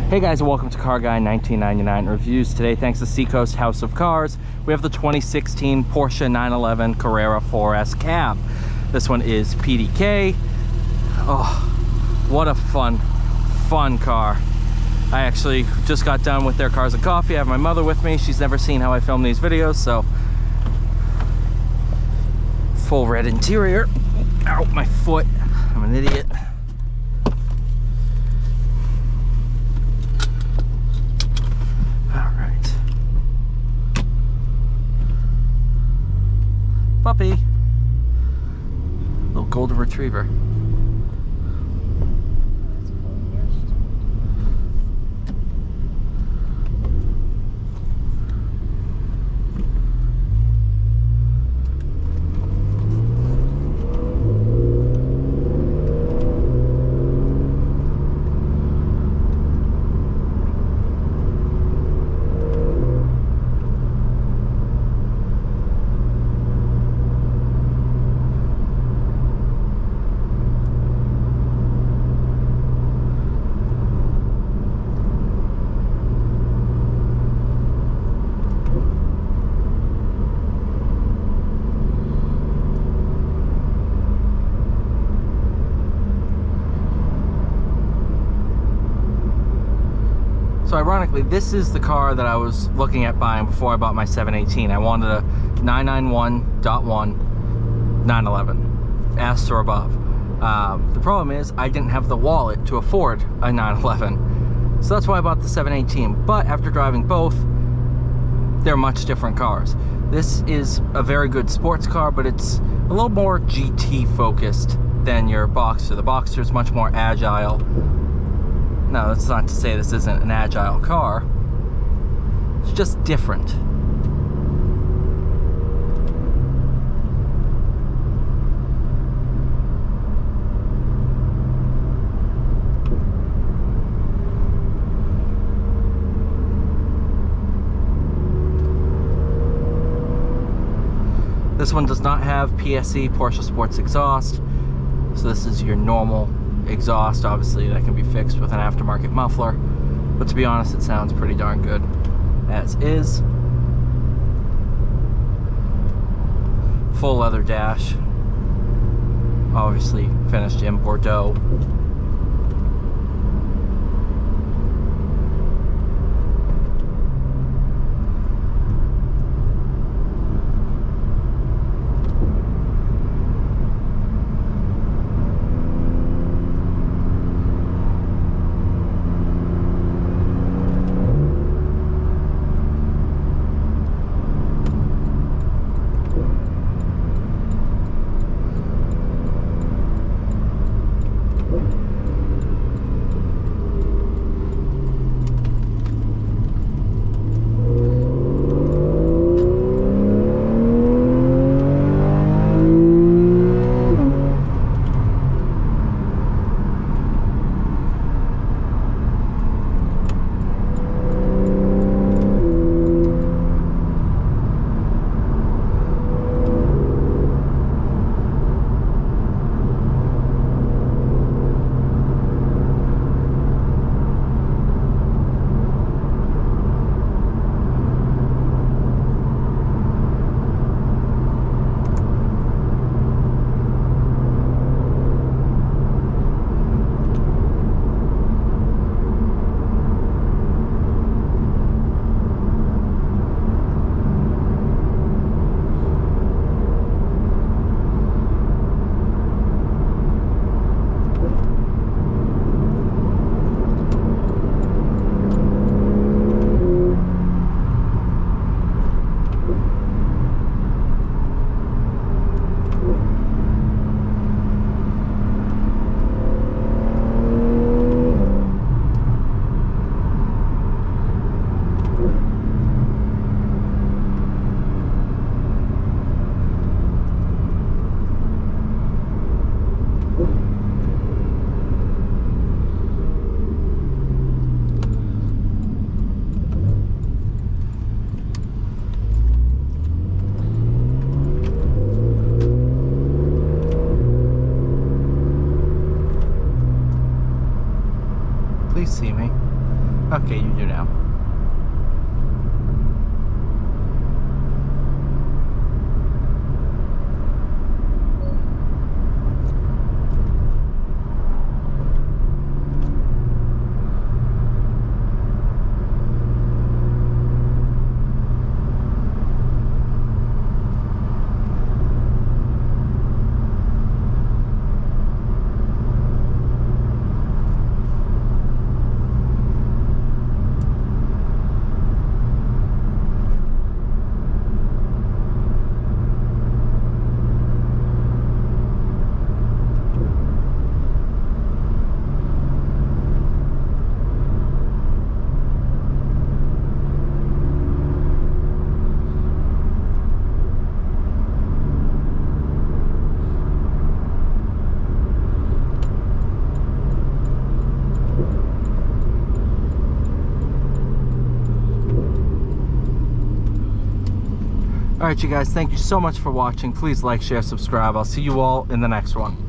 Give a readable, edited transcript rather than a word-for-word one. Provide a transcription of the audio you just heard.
Hey guys, and welcome to Car Guy 1999 Reviews. Today, thanks to Seacoast House of Cars, we have the 2016 Porsche 911 Carrera 4S Cab. This one is PDK. Oh, what a fun car. I actually just got done with their Cars and Coffee. I have my mother with me. She's never seen how I film these videos, so full red interior. Ow, my foot. I'm an idiot. Puppy, little golden retriever. So ironically, this is the car that I was looking at buying before I bought my 718. I wanted a 991.1 911, S or above. The problem is I didn't have the wallet to afford a 911. So that's why I bought the 718. But after driving both, they're much different cars. This is a very good sports car, but it's a little more GT focused than your Boxster. The Boxster is much more agile. No, that's not to say this isn't an agile car. It's just different. This one does not have PSE, Porsche Sports Exhaust. So this is your normal exhaust. Obviously that can be fixed with an aftermarket muffler, but to be honest, it sounds pretty darn good as is. Full leather dash, obviously finished in Bordeaux. Okay, you do now. Alright, you guys, thank you so much for watching. Please like, share, subscribe. I'll see you all in the next one.